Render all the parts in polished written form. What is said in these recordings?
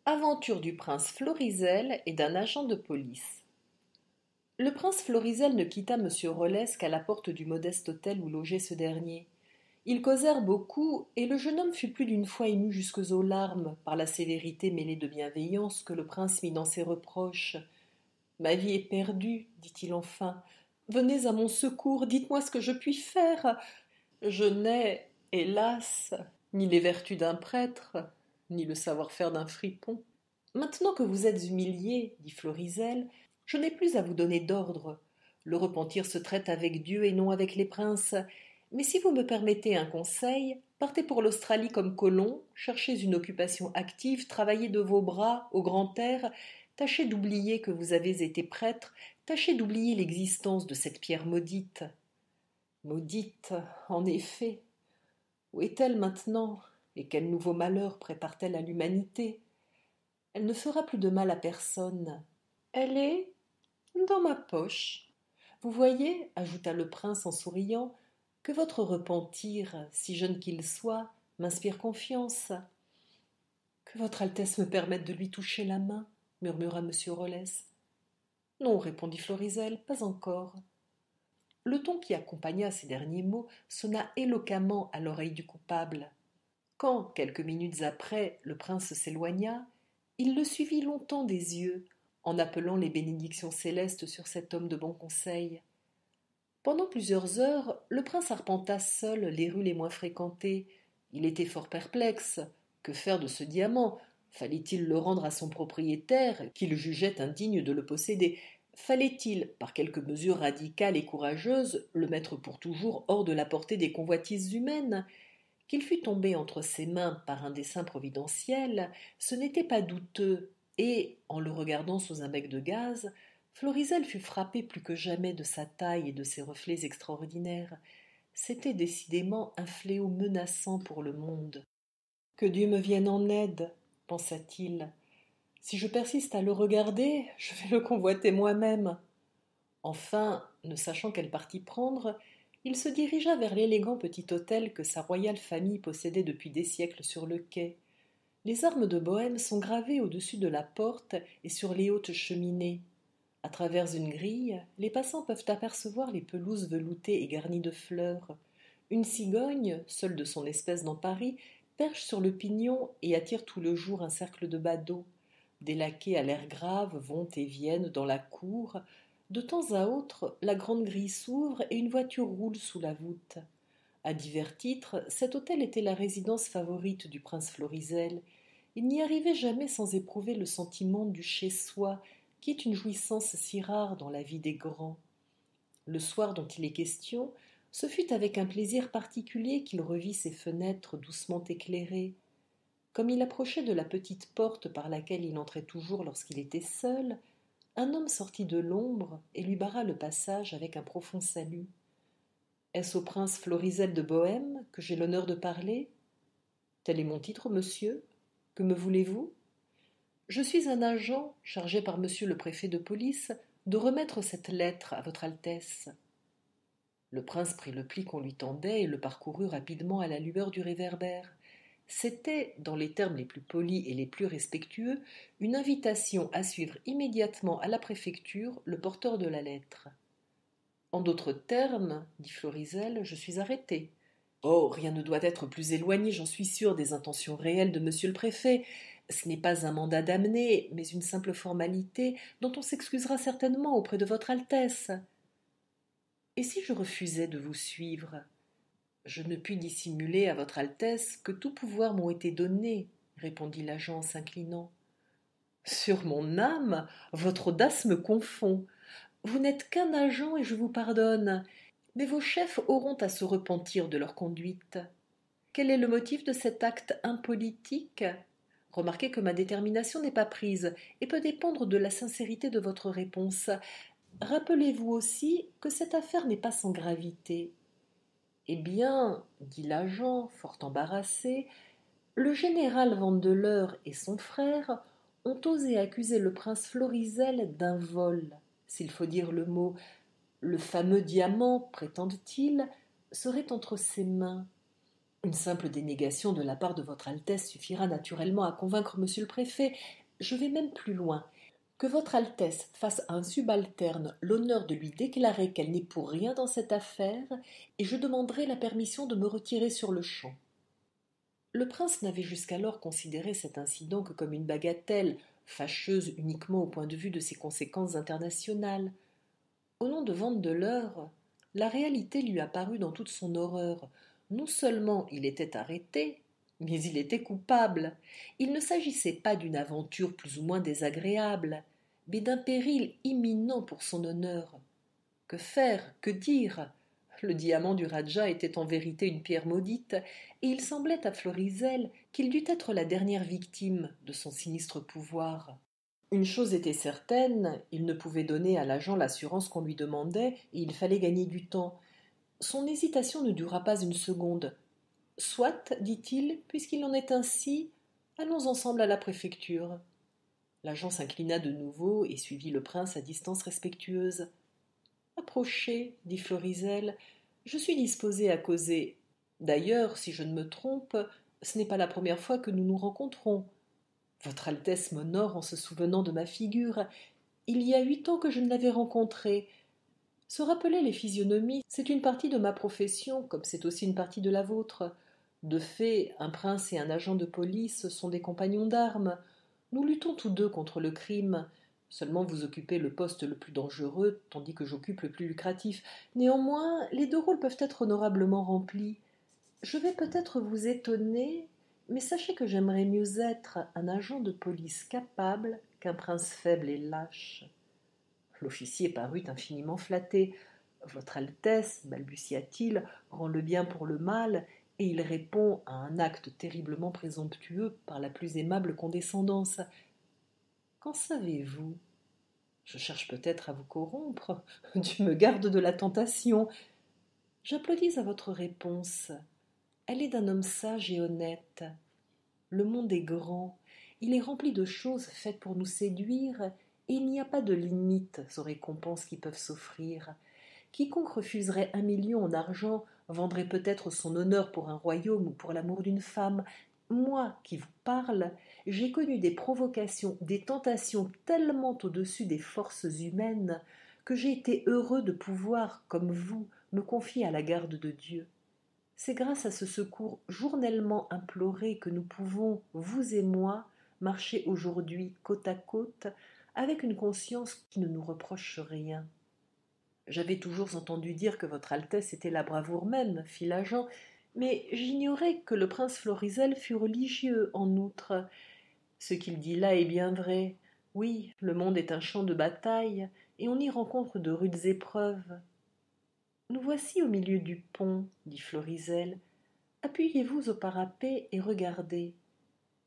Aventure du prince Florizel et d'un agent de police. Le prince Florizel ne quitta monsieur Rollès qu'à la porte du modeste hôtel où logeait ce dernier. Ils causèrent beaucoup, et le jeune homme fut plus d'une fois ému jusques aux larmes par la sévérité mêlée de bienveillance que le prince mit dans ses reproches. Ma vie est perdue, dit-il enfin. Venez à mon secours, dites-moi ce que je puis faire. Je n'ai, hélas, ni les vertus d'un prêtre, ni le savoir-faire d'un fripon. Maintenant que vous êtes humilié, dit Florizel, je n'ai plus à vous donner d'ordre. Le repentir se traite avec Dieu et non avec les princes. Mais si vous me permettez un conseil, partez pour l'Australie comme colon, cherchez une occupation active, travaillez de vos bras au grand air, tâchez d'oublier que vous avez été prêtre, tâchez d'oublier l'existence de cette pierre maudite. Maudite, en effet. Où est-elle maintenant? Et quel nouveau malheur prépare-t-elle à l'humanité? Elle ne fera plus de mal à personne. Elle est dans ma poche. Vous voyez, ajouta le prince en souriant, que votre repentir, si jeune qu'il soit, m'inspire confiance. Que votre Altesse me permette de lui toucher la main, murmura monsieur Rollès. Non, répondit Florizel, pas encore. Le ton qui accompagna ces derniers mots sonna éloquemment à l'oreille du coupable. Quand, quelques minutes après, le prince s'éloigna, il le suivit longtemps des yeux, en appelant les bénédictions célestes sur cet homme de bon conseil. Pendant plusieurs heures, le prince arpenta seul les rues les moins fréquentées. Il était fort perplexe. Que faire de ce diamant? Fallait-il le rendre à son propriétaire, qui le jugeait indigne de le posséder? Fallait-il, par quelque mesure radicale et courageuse, le mettre pour toujours hors de la portée des convoitises humaines? Qu'il fût tombé entre ses mains par un dessein providentiel, ce n'était pas douteux, et, en le regardant sous un bec de gaz, Florizel fut frappé plus que jamais de sa taille et de ses reflets extraordinaires. C'était décidément un fléau menaçant pour le monde. Que Dieu me vienne en aide, pensa-t-il. Si je persiste à le regarder, je vais le convoiter moi-même. Enfin, ne sachant quel parti prendre, il se dirigea vers l'élégant petit hôtel que sa royale famille possédait depuis des siècles sur le quai. Les armes de Bohême sont gravées au-dessus de la porte et sur les hautes cheminées. À travers une grille, les passants peuvent apercevoir les pelouses veloutées et garnies de fleurs. Une cigogne, seule de son espèce dans Paris, perche sur le pignon et attire tout le jour un cercle de badauds. Des laquais à l'air grave vont et viennent dans la cour. De temps à autre, la grande grille s'ouvre et une voiture roule sous la voûte. À divers titres, cet hôtel était la résidence favorite du prince Florizel. Il n'y arrivait jamais sans éprouver le sentiment du chez-soi, qui est une jouissance si rare dans la vie des grands. Le soir dont il est question, ce fut avec un plaisir particulier qu'il revit ses fenêtres doucement éclairées. Comme il approchait de la petite porte par laquelle il entrait toujours lorsqu'il était seul, un homme sortit de l'ombre et lui barra le passage avec un profond salut. Est-ce au prince Florizel de Bohême que j'ai l'honneur de parler? Tel est mon titre, monsieur. Que me voulez-vous? Je suis un agent chargé par monsieur le préfet de police de remettre cette lettre à votre Altesse. Le prince prit le pli qu'on lui tendait et le parcourut rapidement à la lueur du réverbère. C'était, dans les termes les plus polis et les plus respectueux, une invitation à suivre immédiatement à la préfecture le porteur de la lettre. En d'autres termes, dit Florizel, je suis arrêté. Oh, rien ne doit être plus éloigné, j'en suis sûr, des intentions réelles de monsieur le préfet. Ce n'est pas un mandat d'amener, mais une simple formalité dont on s'excusera certainement auprès de votre Altesse. Et si je refusais de vous suivre? Je ne puis dissimuler à votre Altesse que tous pouvoirs m'ont été donnés, répondit l'agent en s'inclinant. Sur mon âme, votre audace me confond. Vous n'êtes qu'un agent et je vous pardonne, mais vos chefs auront à se repentir de leur conduite. Quel est le motif de cet acte impolitique? Remarquez que ma détermination n'est pas prise et peut dépendre de la sincérité de votre réponse. Rappelez-vous aussi que cette affaire n'est pas sans gravité. Eh bien, dit l'agent, fort embarrassé, le général Vandeleur et son frère ont osé accuser le prince Florizel d'un vol, s'il faut dire le mot. Le fameux diamant, prétendent-ils, serait entre ses mains. Une simple dénégation de la part de votre Altesse suffira naturellement à convaincre monsieur le préfet. Je vais même plus loin. Que votre Altesse fasse à un subalterne l'honneur de lui déclarer qu'elle n'est pour rien dans cette affaire, et je demanderai la permission de me retirer sur-le-champ. Le prince n'avait jusqu'alors considéré cet incident que comme une bagatelle, fâcheuse uniquement au point de vue de ses conséquences internationales. Au nom de Vandeleur, la réalité lui apparut dans toute son horreur. Non seulement il était arrêté, mais il était coupable. Il ne s'agissait pas d'une aventure plus ou moins désagréable, mais d'un péril imminent pour son honneur. Que faire, que dire? Le diamant du Rajah était en vérité une pierre maudite, et il semblait à Florizel qu'il dût être la dernière victime de son sinistre pouvoir. Une chose était certaine, il ne pouvait donner à l'agent l'assurance qu'on lui demandait, et il fallait gagner du temps. Son hésitation ne dura pas une seconde. Soit, dit-il, puisqu'il en est ainsi, allons ensemble à la préfecture. L'agent s'inclina de nouveau et suivit le prince à distance respectueuse. Approchez, dit Florizel, je suis disposé à causer. D'ailleurs, si je ne me trompe, ce n'est pas la première fois que nous nous rencontrons. Votre Altesse m'honore en se souvenant de ma figure. Il y a 8 ans que je ne l'avais rencontrée. Se rappeler les physionomies, c'est une partie de ma profession, comme c'est aussi une partie de la vôtre. De fait, un prince et un agent de police sont des compagnons d'armes. Nous luttons tous deux contre le crime. Seulement vous occupez le poste le plus dangereux, tandis que j'occupe le plus lucratif. Néanmoins, les deux rôles peuvent être honorablement remplis. Je vais peut-être vous étonner, mais sachez que j'aimerais mieux être un agent de police capable qu'un prince faible et lâche. L'officier parut infiniment flatté. Votre Altesse, balbutia-t-il, rend le bien pour le mal, et il répond à un acte terriblement présomptueux par la plus aimable condescendance. Qu'en savez-vous? Je cherche peut-être à vous corrompre. Dieu me garde de la tentation. J'applaudis à votre réponse. Elle est d'un homme sage et honnête. Le monde est grand, il est rempli de choses faites pour nous séduire, et il n'y a pas de limite aux récompenses qui peuvent s'offrir. Quiconque refuserait 1 million en argent vendrait peut-être son honneur pour un royaume ou pour l'amour d'une femme. Moi qui vous parle, j'ai connu des provocations, des tentations tellement au-dessus des forces humaines que j'ai été heureux de pouvoir, comme vous, me confier à la garde de Dieu. C'est grâce à ce secours journellement imploré que nous pouvons, vous et moi, marcher aujourd'hui côte à côte avec une conscience qui ne nous reproche rien. J'avais toujours entendu dire que votre Altesse était la bravoure même, fit l'agent, mais j'ignorais que le prince Florizel fût religieux en outre. Ce qu'il dit là est bien vrai. Oui, le monde est un champ de bataille, et on y rencontre de rudes épreuves. Nous voici au milieu du pont, dit Florizel. Appuyez-vous au parapet et regardez.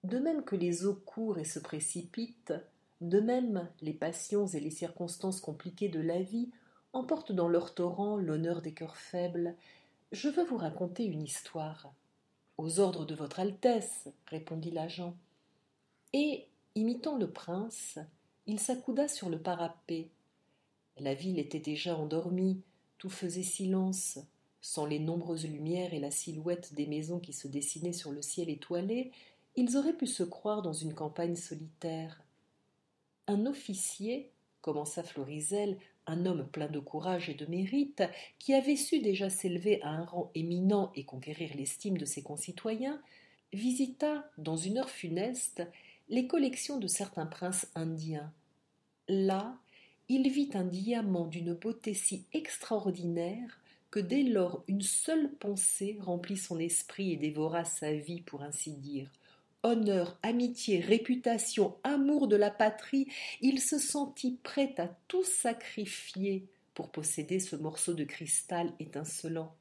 De même que les eaux courent et se précipitent, de même les passions et les circonstances compliquées de la vie emportent dans leur torrent l'honneur des cœurs faibles. Je veux vous raconter une histoire. Aux ordres de votre Altesse, répondit l'agent. Et, imitant le prince, il s'accouda sur le parapet. La ville était déjà endormie, tout faisait silence. Sans les nombreuses lumières et la silhouette des maisons qui se dessinaient sur le ciel étoilé, ils auraient pu se croire dans une campagne solitaire. Un officier, commença Florizel, un homme plein de courage et de mérite, qui avait su déjà s'élever à un rang éminent et conquérir l'estime de ses concitoyens, visita, dans une heure funeste, les collections de certains princes indiens. Là, il vit un diamant d'une beauté si extraordinaire que dès lors une seule pensée remplit son esprit et dévora sa vie, pour ainsi dire. Honneur, amitié, réputation, amour de la patrie, il se sentit prêt à tout sacrifier pour posséder ce morceau de cristal étincelant.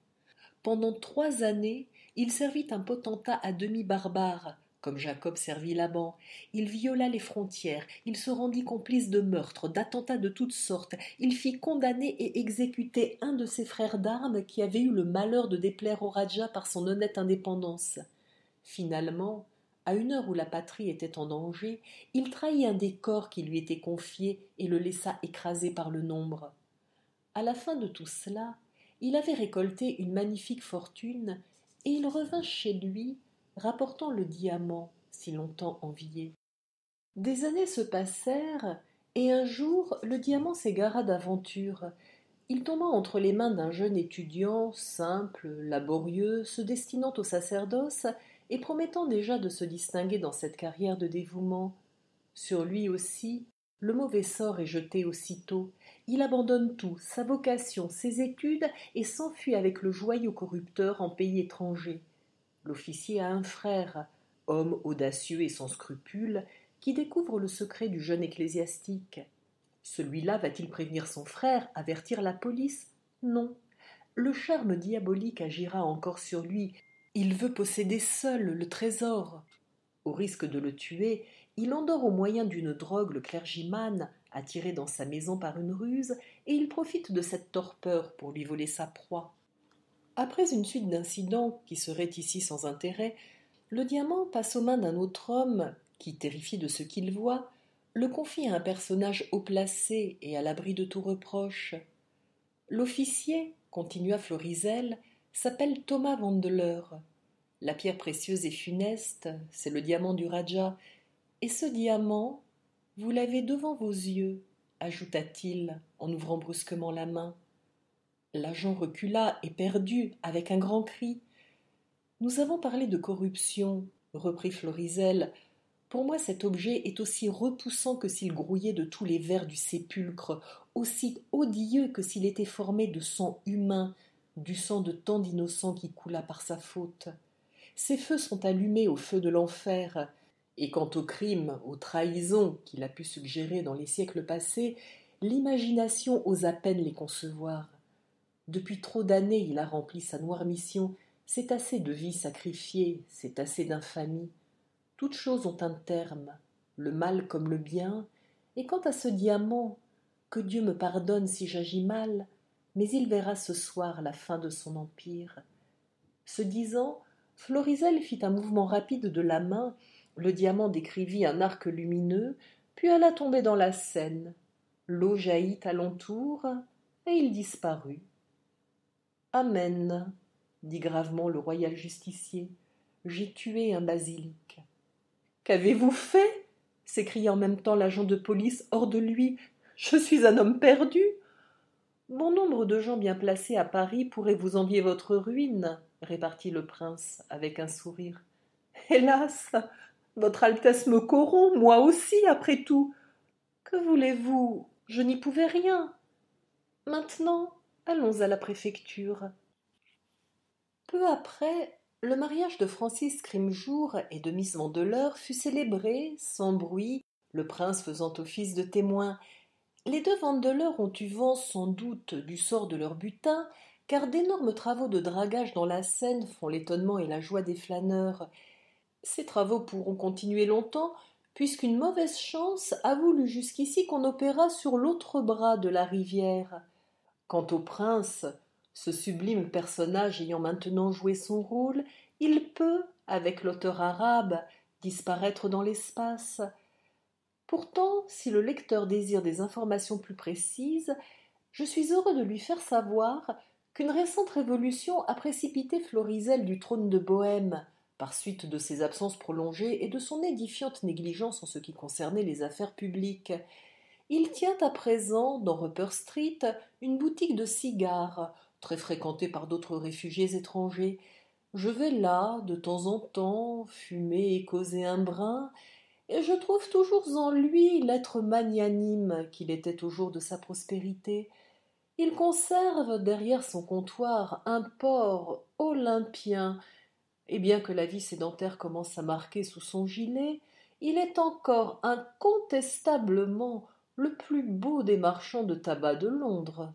Pendant 3 années, il servit un potentat à demi barbare, comme Jacob servit Laban. Il viola les frontières, il se rendit complice de meurtres, d'attentats de toutes sortes. Il fit condamner et exécuter un de ses frères d'armes qui avait eu le malheur de déplaire au Rajah par son honnête indépendance. Finalement, à une heure où la patrie était en danger, il trahit un des corps qui lui était confié et le laissa écraser par le nombre. À la fin de tout cela, il avait récolté une magnifique fortune et il revint chez lui, rapportant le diamant si longtemps envié. Des années se passèrent, et un jour le diamant s'égara d'aventure. Il tomba entre les mains d'un jeune étudiant, simple, laborieux, se destinant au sacerdoce et promettant déjà de se distinguer dans cette carrière de dévouement. Sur lui aussi, le mauvais sort est jeté aussitôt. Il abandonne tout, sa vocation, ses études, et s'enfuit avec le joyau corrupteur en pays étranger. L'officier a un frère, homme audacieux et sans scrupules, qui découvre le secret du jeune ecclésiastique. Celui-là va-t-il prévenir son frère, avertir la police? Non. Le charme diabolique agira encore sur lui. Il veut posséder seul le trésor. Au risque de le tuer, il endort au moyen d'une drogue le clergyman, attiré dans sa maison par une ruse, et il profite de cette torpeur pour lui voler sa proie. Après une suite d'incidents qui seraient ici sans intérêt, le diamant passe aux mains d'un autre homme qui, terrifié de ce qu'il voit, le confie à un personnage haut placé et à l'abri de tout reproche. L'officier, continua Florizel, s'appelle Thomas Vandeleur. La pierre précieuse et funeste, c'est le diamant du Rajah, et ce diamant, vous l'avez devant vos yeux, ajouta-t-il en ouvrant brusquement la main. L'agent recula, éperdu, avec un grand cri. Nous avons parlé de corruption, reprit Florizel. Pour moi, cet objet est aussi repoussant que s'il grouillait de tous les vers du sépulcre, aussi odieux que s'il était formé de sang humain, du sang de tant d'innocents qui coula par sa faute. Ces feux sont allumés au feu de l'enfer, et quant aux crimes, aux trahisons qu'il a pu suggérer dans les siècles passés, l'imagination ose à peine les concevoir. Depuis trop d'années il a rempli sa noire mission, c'est assez de vies sacrifiées, c'est assez d'infamie. Toutes choses ont un terme, le mal comme le bien, et quant à ce diamant, que Dieu me pardonne si j'agis mal, mais il verra ce soir la fin de son empire. Ce disant, Florizel fit un mouvement rapide de la main, le diamant décrivit un arc lumineux, puis alla tomber dans la Seine. L'eau jaillit alentour, et il disparut. Amen, dit gravement le royal justicier, j'ai tué un basilic. Qu'avez-vous fait? S'écria en même temps l'agent de police hors de lui. Je suis un homme perdu. Bon nombre de gens bien placés à Paris pourraient vous envier votre ruine, répartit le prince avec un sourire. Hélas, votre Altesse me corrompt, moi aussi, après tout. Que voulez-vous? Je n'y pouvais rien. Maintenant, allons à la préfecture. Peu après, le mariage de Francis Crimjour et de Miss Vandeleur fut célébré, sans bruit, le prince faisant office de témoin. Les deux Vandeleur ont eu vent sans doute du sort de leur butin, car d'énormes travaux de dragage dans la Seine font l'étonnement et la joie des flâneurs. Ces travaux pourront continuer longtemps, puisqu'une mauvaise chance a voulu jusqu'ici qu'on opérât sur l'autre bras de la rivière. Quant au prince, ce sublime personnage ayant maintenant joué son rôle, il peut, avec l'auteur arabe, disparaître dans l'espace. Pourtant, si le lecteur désire des informations plus précises, je suis heureux de lui faire savoir qu'une récente révolution a précipité Florizel du trône de Bohême, par suite de ses absences prolongées et de son édifiante négligence en ce qui concernait les affaires publiques. Il tient à présent, dans Rupert Street, une boutique de cigares, très fréquentée par d'autres réfugiés étrangers. Je vais là, de temps en temps, fumer et causer un brin, et je trouve toujours en lui l'être magnanime qu'il était au jour de sa prospérité. Il conserve derrière son comptoir un port olympien, et bien que la vie sédentaire commence à marquer sous son gilet, il est encore incontestablement le plus beau des marchands de tabac de Londres.